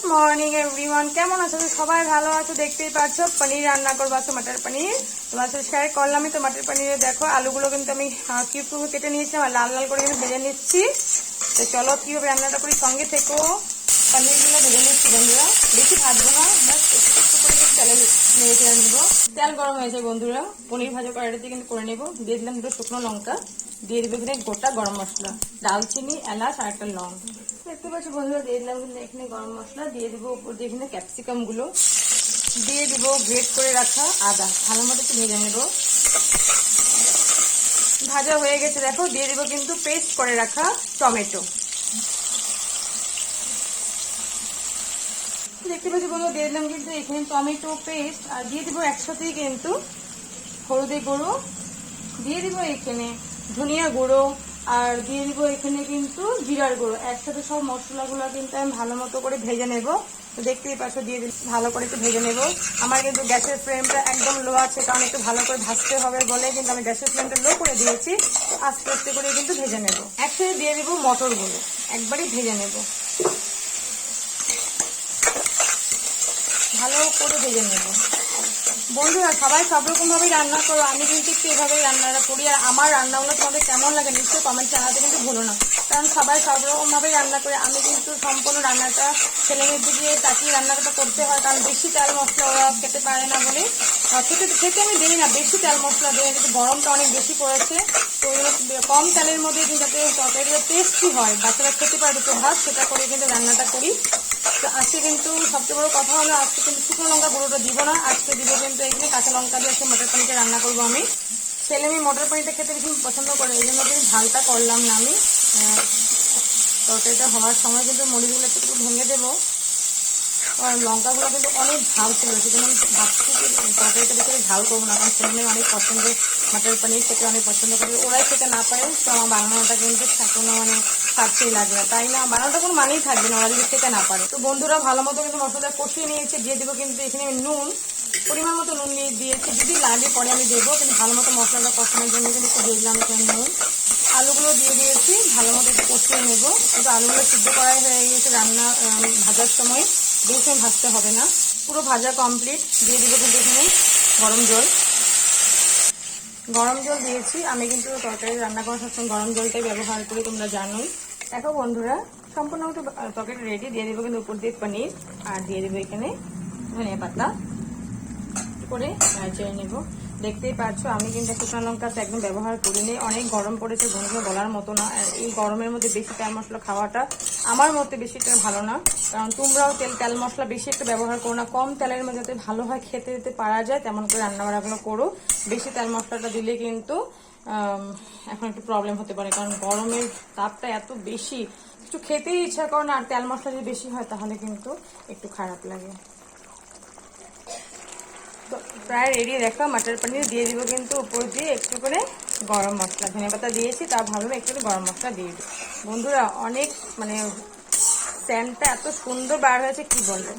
Good morning everyone, কেমন আছো? সবাই ভালো আছো, দেখতেই পাচ্ছ পনির রান্না করবো আছো, মটর পনির। তোমার সাথে শেয়ার করলামই তো মটর পনিরে। দেখো আলুগুলো কিন্তু আমি কিউব কিউব কেটে নিয়েছিলাম আর লাল লাল করে কিন্তু ভেজে নিচ্ছি। তো চলো কিভাবে রান্নাটা করি, সঙ্গে থেকো। পনিরগুলো ভেজে নিচ্ছি বন্ধুরা, বেশি ভাজবো না, বাস একটু একটু করে কিন্তু তেলে নেড়ে চেড়ে নেবো। তেল গরম হয়েছে বন্ধুরা, পনির ভাজা কড়াইতে কিন্তু করে নেবো। দিয়ে দিলাম দুটো শুকনো লঙ্কা, দিয়ে দেবো এখানে গোটা গরম মশলা, দালচিনি, এলাচ আর একটা লং। দেখতে পাচ্ছি বন্ধুরা, দিয়ে দিলাম কিন্তু এখানে গরম মশলা, দিয়ে দিব উপর দিয়ে এখানে ক্যাপসিকাম গুলো, দিয়ে দিব গ্রেট করে রাখা আদা, ভালো মতো একটু ভেজে নেব। ভাজা হয়ে গেছে দেখো, দিয়ে দিব কিন্তু পেস্ট করে রাখা টমেটো। দেখতে পাচ্ছি বন্ধুরা, দিয়ে দিলাম কিন্তু এখানে টমেটো পেস্ট, আর দিয়ে দিব একসাথেই কিন্তু হলুদের গুঁড়ো, দিয়ে দিব এখানে ধনিয়া গুঁড়ো, আর দিয়ে দিব এখানে কিন্তু জিরার গুঁড়ো। একসাথে সব মশলাগুলো কিন্তু আমি ভালো মতো করে ভেজে নেব। তো দেখতেই পাচ্ছ, দিয়ে ভালো করে একটু ভেজে নেব। আমার কিন্তু গ্যাসের ফ্লেমটা একদম লো আছে, কারণ একটু ভালো করে ভাজতে হবে বলে কিন্তু আমি গ্যাসের ফ্লেমটা লো করে দিয়েছি। আস্তে আস্তে করে কিন্তু ভেজে নেব। একসাথে দিয়ে দেবো মটরগুলো, একবারই ভেজে নেব, ভালো করে ভেজে নেব। বন্ধুরা সবাই সব রকম ভাবেই রান্না করো, আমি কিন্তু একটু এভাবেই রান্নাটা করি। আর আমার রান্নাগুলো তোমাদের কেমন লাগে নিশ্চয়ই কমেন্ট জানাতে কিন্তু ভুলো না, কারণ সবাই সব রকম ভাবেই রান্না করে। আমি কিন্তু সম্পূর্ণ রান্নাটা ছেলেমেয়ের দিকে তাকিয়ে রান্নাটা করতে হয়, কারণ বেশি তেল মশলা ওরা খেতে পারে না বলে খেতে আমি দিই না, বেশি তেল মশলা দিই। কিন্তু গরমটা অনেক বেশি পড়েছে, তো কম তেলের মধ্যে যাতে তরকারিটা টেস্টি হয়, বাচ্চারা খেতে পারে দুটো ভাত, সেটা করে কিন্তু রান্নাটা করি। তো আজকে কিন্তু সবচেয়ে বড় কথা হলো, আজকে কিন্তু শুকনো লঙ্কা গুঁড়োটা দিব না, আজকে দিব কিন্তু এখানে কাঁচা লঙ্কা দিয়ে আজকে মটর পনিরটা রান্না করবো আমি। ছেলে মেয়ে মটর পনিরটা খেতে বেশি পছন্দ করে, এই জন্য কিন্তু ঝালটা করলাম না আমি। তরকারিটা হওয়ার সময় কিন্তু মরিচগুলো একটু ভেঙে দেবো, আর লঙ্কাগুলো কিন্তু অনেক ঝাল ছিল, সেজন্য আমি ভাবছি যে তরকারিটা বেশি ঝাল করবো না, কারণ ছেলে মেয়ে অনেক পছন্দ, মটর পনির খেতে অনেক পছন্দ করে। ওরাই খেতে না পারে তো আমার বানানোটা কিন্তু কোনো স্বার্থেই লাগবে না, তাই না? বানানোটা কোনো মানেই থাকবে না ওরা যদি খেতে না পারে। তো বন্ধুরা ভালো মতো কিন্তু মশলা কষিয়ে নিয়েছে, দিয়ে দেবো কিন্তু এখানে আমি নুন, পরিমাণ মতো নুন নিয়ে দিয়েছি, যদি লাগে পরে আমি দেবো, কিন্তু ভালো মতো মশলাটা কষানোর জন্য কিন্তু একটু দিয়ে দিলাম এখানে নুন। আলুগুলো দিয়ে দিয়েছি, ভালো মতো একটু কষিয়ে নেবো। কিন্তু আলুগুলো সিদ্ধ করাই হয়ে গিয়েছে রান্না ভাজার সময়, বেশি ভাজতে হবে না, পুরো ভাজা কমপ্লিট। দিয়ে দিব কিন্তু এখানে গরম জল, গরম জল দিয়েছি। আমি কিন্তু তরকারি রান্না করার সবসময় গরম জলটাই ব্যবহার করি, তোমরা জানোই। দেখো বন্ধুরা সম্পূর্ণ একটু তরকারি রেডি, দিয়ে দেবো কিন্তু উপর দিয়ে পনির, আর দিয়ে দেবো এখানে ধনিয়া পাতা করে চেয়ে নেবো। দেখতেই পাচ্ছ আমি কিন্তু শুকনো লঙ্কা একদম ব্যবহার করিনি, অনেক গরম পড়েছে বন্ধুরা, বলার মতো না। এই গরমের মধ্যে বেশি তেল মশলা খাওয়াটা আমার মতে বেশি একটা ভালো না, কারণ তোমরাও তেল মশলা বেশি একটা ব্যবহার করো না, কম তেলের মধ্যে যাতে ভালো হয় খেতে যেতে পারা যায় তেমন করে রান্নাবাড়াগুলো করো। বেশি তেল মশলাটা দিলে কিন্তু এখন একটু প্রবলেম হতে পারে, কারণ গরমের তাপটা এত বেশি, কিছু খেতেই ইচ্ছা করে না, আর তেল মশলা যদি বেশি হয় তাহলে কিন্তু একটু খারাপ লাগে। তো প্রায় রেডি দেখো মটর পনির, দিয়ে দিব কিন্তু উপর দিয়ে একটু করে গরম মশলা, ধনিয়া পাতা দিয়েছি, তা ভাবলাম একটু গরম মশলা দিয়ে দিই। বন্ধুরা অনেক স্যান্ডটা এত সুন্দর বার হয়েছে কি বলবো,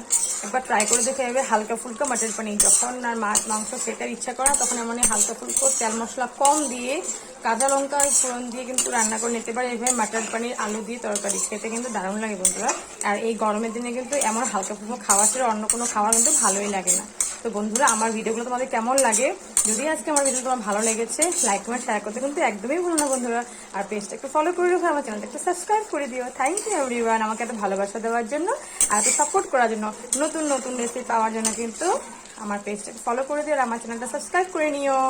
একবার ট্রাই করে দেখে এভাবে হালকা ফুলকা মটর পনির, যখন আর মাছ মাংস খেতে ইচ্ছা করা তখন এমন হালকা ফুলকো তেল মশলা কম দিয়ে কাঁচা লঙ্কা ফোড়ন দিয়ে কিন্তু রান্না করে নিতে পারে। এভাবে মটর পনির আলু দিয়ে তরকারি খেতে কিন্তু দারুণ লাগে বন্ধুরা। আর এই গরমের দিনে কিন্তু এমন হালকা ফুলকো খাওয়া ছিল অন্য কোনো খাওয়া কিন্তু ভালোই লাগে না। তো বন্ধুরা আমার ভিডিওগুলো তোমাদের কেমন লাগে, যদি আজকে আমার ভিডিও তোমার ভালো লেগেছে লাইক কমেন্ট শেয়ার করতে কিন্তু একদমই ভুলো না বন্ধুরা। আর পেজটা একটু ফলো করে রাখো, আমার চ্যানেলটা একটু সাবস্ক্রাইব করে দিও। থ্যাংক ইউ এভরিওয়ান আমাকে এত ভালোবাসা দেওয়ার জন্য আর এত সাপোর্ট করার জন্য। নতুন নতুন রেসিপি পাওয়ার জন্য কিন্তু আমার পেজটাকে ফলো করে দিও আর আমার চ্যানেলটা সাবস্ক্রাইব করে নিও।